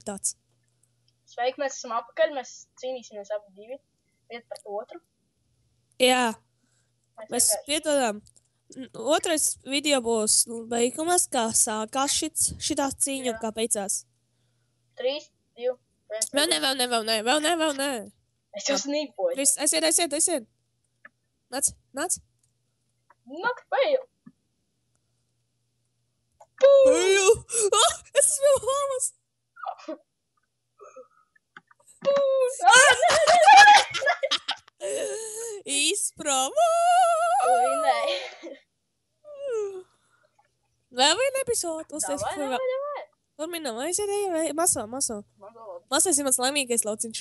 tāds. Sveiki, mēs esam apakaļ, mēs cīnīsimies abi divi. Viet par otru. Jā, mēs piedodām. Otrais video būs beigumas, kā sākās šitā cīņa un kā beidzās. 3, 2, 1. Vēl ne. Es jau snipoju. Aiziet. Nāc. Nakt pēju. Es esmu homas. Izpromo! Nē. Vēl viena epizode. Davai. Turminam, aiziet, maso. Masais ir mans laimīgais lauciņš.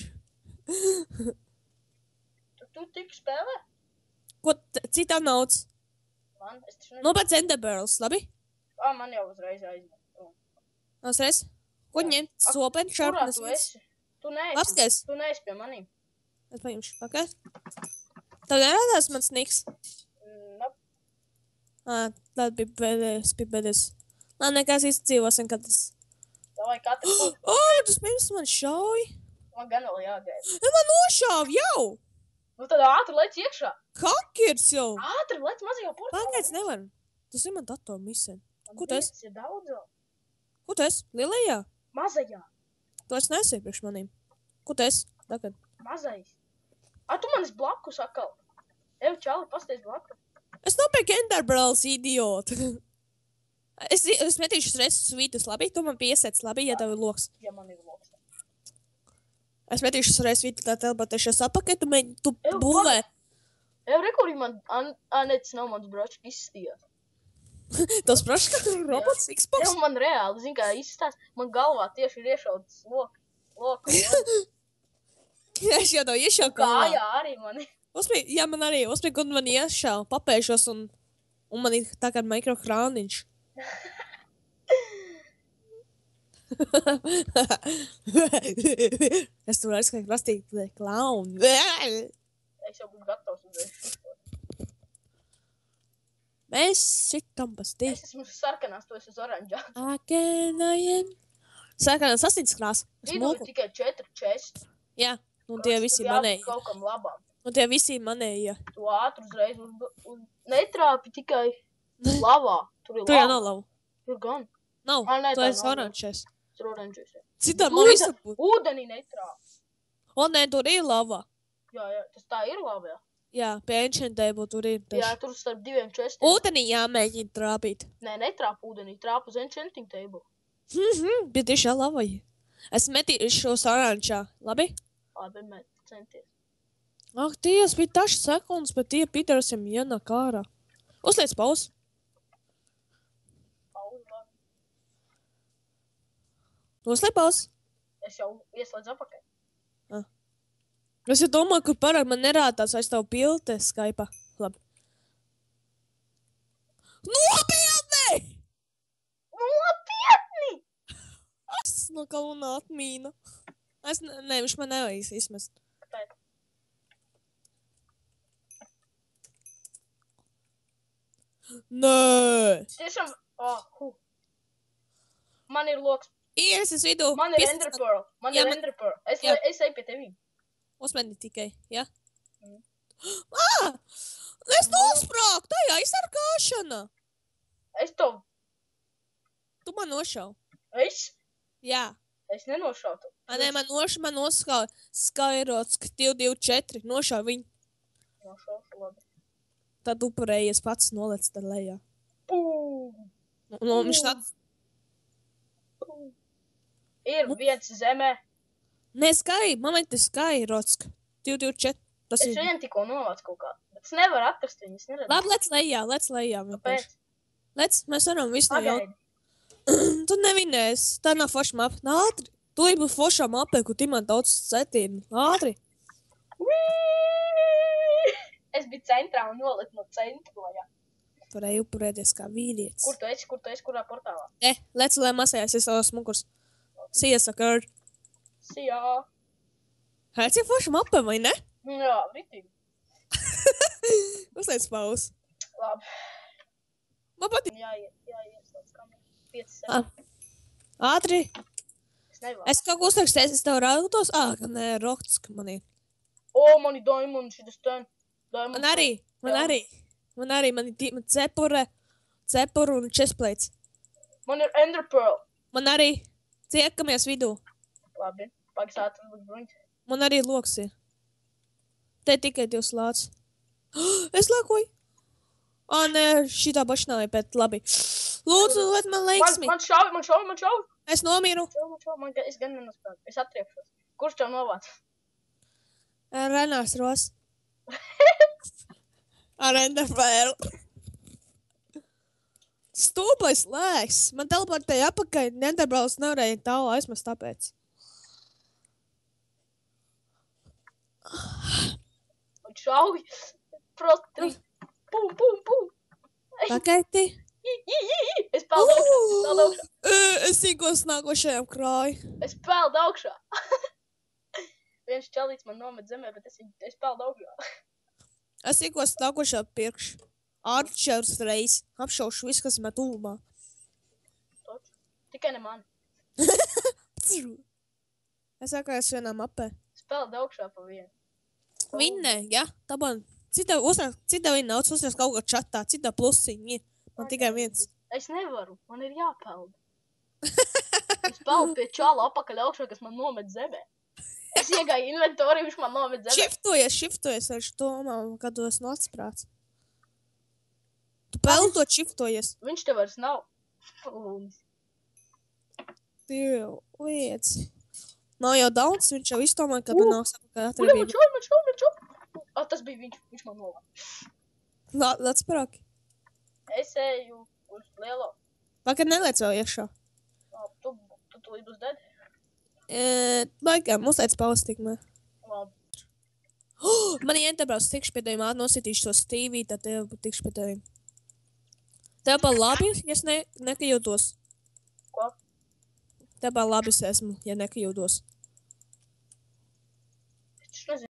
Tu tik spēlē? Ko citā naudas? Man, es taču Nopēc Enderbarrels, labi? Man jau uzreiz aizmet. Uzreiz? Ko ņemt? Sopeni, Kurā šarpnes? tu esi? Tu Apskaties. neesi pie manīm. Es paņemšu, pakaļ. Tev nerādās mans niks? Tad bija pēdējais. Nekas izdzīvosim, kad es... Davai katru. Tas pirms man šauj. Man gan vēl jāgaida. Man nošāv jau. Nu tad ātri lec iekšā. Hakers jau. Ātri lec mazajā portālā. Pagaidz nevar. Tas ir man datoru misēn. Kur tu esi? Tas ir daudz vēl. Kur tu esi? Lielajā? Mazajā. Tu esi nesi priekš manīm. Kur tu esi? Tagad. Mazais. Tu manis blakus atkal. Ev, čali, pasties blakus. Es nopērku Enderbarrels, idiot. Es metīšu stresu svītus, labi? Tu man piesēc, labi, ja tev ir loks. Ja man ir loks. Es metīšu stresu svītu tā teleportēšos apakaļ, tu būvē. Ev, rekurī man, tas nav mans bročs izstījās. Tas bročs, kā robots Xbox? Ev, man reāli, zin kā izstās, man galvā tieši ir iešauts loku. Es jau tev iešauju galvā. Kājā arī mani. Jā, man arī. Uzspēj, kad man iešauju, papēšos un man ir tā kā mikrokrāniņš. Es tur aizskaitu rastīt klauni. Es jau būtu gatavs uzreiz. Mēs šitam pastī. Es esmu sarkanās, tu esi uz oranžā. Akenajiem. Sarkanās asins krās. Vidū ir tikai 4 česti. Jā, un tie visi manēji. Kaut kam labām. Un tie visi manēji. Tu ātri uzreiz netrāpi tikai lavā. Tur ir Tu jau lava. nav lava. Tur gan. Nav, Nē, tu tā esi nav. oranžēs. Tur oranžēs. Citā man visur būtu. Ūdenī netrāpi. O, nē, tur ir lava. Jā, tas tā ir lava, jā. Jā, pie Ancient Table tur ir. Jā, tur starp 2 čestiem. Ūdenī jāmēģina trāpīt. Nē, netrāp ūdenī, trāp uz enchanting table. Bet tieši lava. Es metīšu uz oranžā, labi? Labi, met, centies. Ak, ties, bija tašas sekundes, bet tie pidarasiem ienāk ārā. Uzliec pauz. Pauzi, labi. Uzliec pauz. Es jau ieslēdzu apakaļ. Es jau domāju, kur parāk man nerādās aiz tavu pilte Skype. Labi. Nopietni! Nopietni! Es no kaluna atmīnu. Viņš man nevajag izmest. Kāpēc? Nē! Tiešām, Man ir loks. Iesis vidū. Man ir Enderpearl. Es eju pie tevī. Uzmeni tikai, jā? Es nosprāku, tā aizsargāšana. Es to... Tu man nošau. Es? Jā. Es nenošautu. Nē, man noskauj Skyrots 224. Nošau viņu. Nošaušu, labi. Tad upurējies pats nolec tad lejā. Viņš tāds... Ir viens zemē. Nē, momenti Skyrots 224. Tas Es ir... vien tikko novācu kaut kā. Bet es nevaru atrast viņu, es neredzu. Labi, lec lejā. Kāpēc? Lec, mēs varam visu no jaunu. Pagaidi. Tu nevinēs, tā nav forša mapa. Ātri. Tu būs foršā mapē, kur man daudz cetīnu. Ātri. Es biju centrā un noliku no centra. Varēja upurēties kā vīrietis. Kur tu esi? Kurā portālā? Lec, lai masējās, es savas smukurs. Siesakar. Sijā. Hēc ir forša mapē, vai ne? Jā, ritīgi. Uzliec pauz. Labi. Man patīk. Jāieslēdz kameru. 5 sekundes. Ātri. Es nevaru. Es kaut ko uzrakstēju, es tev rautos. Nē, rokts, ka man ir. Mani diamonds, šitas ten. Man arī. Man cepura un chestplates. Man ir ender pearl. Man arī ciekamies vidū. Labi, paksāt, tas būs bruņas. Man arī loks ir. Te tikai 2 slāts. Es lēkoju. Nē, šitā pašnāja, bet labi. Lūdzu, let man leiksmi. Man šauj. Es nomiru. Es gan nenospēju. Es atriepšos. Kurš tev novāc? Renārs Ros. Ar Enderpearl. Stūpais lēks. Man teleportēja apakaļ. Enderpearls nevarēja tālu aizmest tāpēc. Man šauj. Protri. Pum. Pagaidi. Es peldu augšā. Es īkos nākošajam krāju. Es peldu augšā. Viens čalīts man nomet zemē, bet es peldu augšā. Es īkos nākošā pirkšu. Archers reiz. Apšaušu visu, kas man tūmā. Tikai ne mani. Es sākājos vienā mapē. Es peldu augšā pa vienu. Vinnē, ja? Taban. Cita viņa nauc uzrakst kaut kā čatā. Cita plusiņi. Man tikai viens. Es nevaru. Man ir jāpeld. Es peldu pie čāla apakaļ augšā, kas man nomet zemē. Es iegāju inventoriju, viņš man nomet zemē. Šiftojies. Viņš domā, kad tu esi nocprāts. Tu peldu to šiftojies. Viņš te vairs nav. Div, liec. Nav jau daudz, viņš jau izdomāja, kad tu nāks apakaļ atrabību. Man čau. Tas bija viņš. Viņš man novāc. Lēc parāk. Es eju uz lielo. Vakar neliec vēl iekšā. Tu tūlīt būs dead? Baigām, uzteic pauz tikmē. Labi. Man ientebrās tikšu pie tevim, nosītīšu to Stevie, tad tev tikšu pie tevim. Tev pa labi, ja es nekajūtos. Ko? Tev pa labi es esmu, ja nekajūtos. Es nezinu.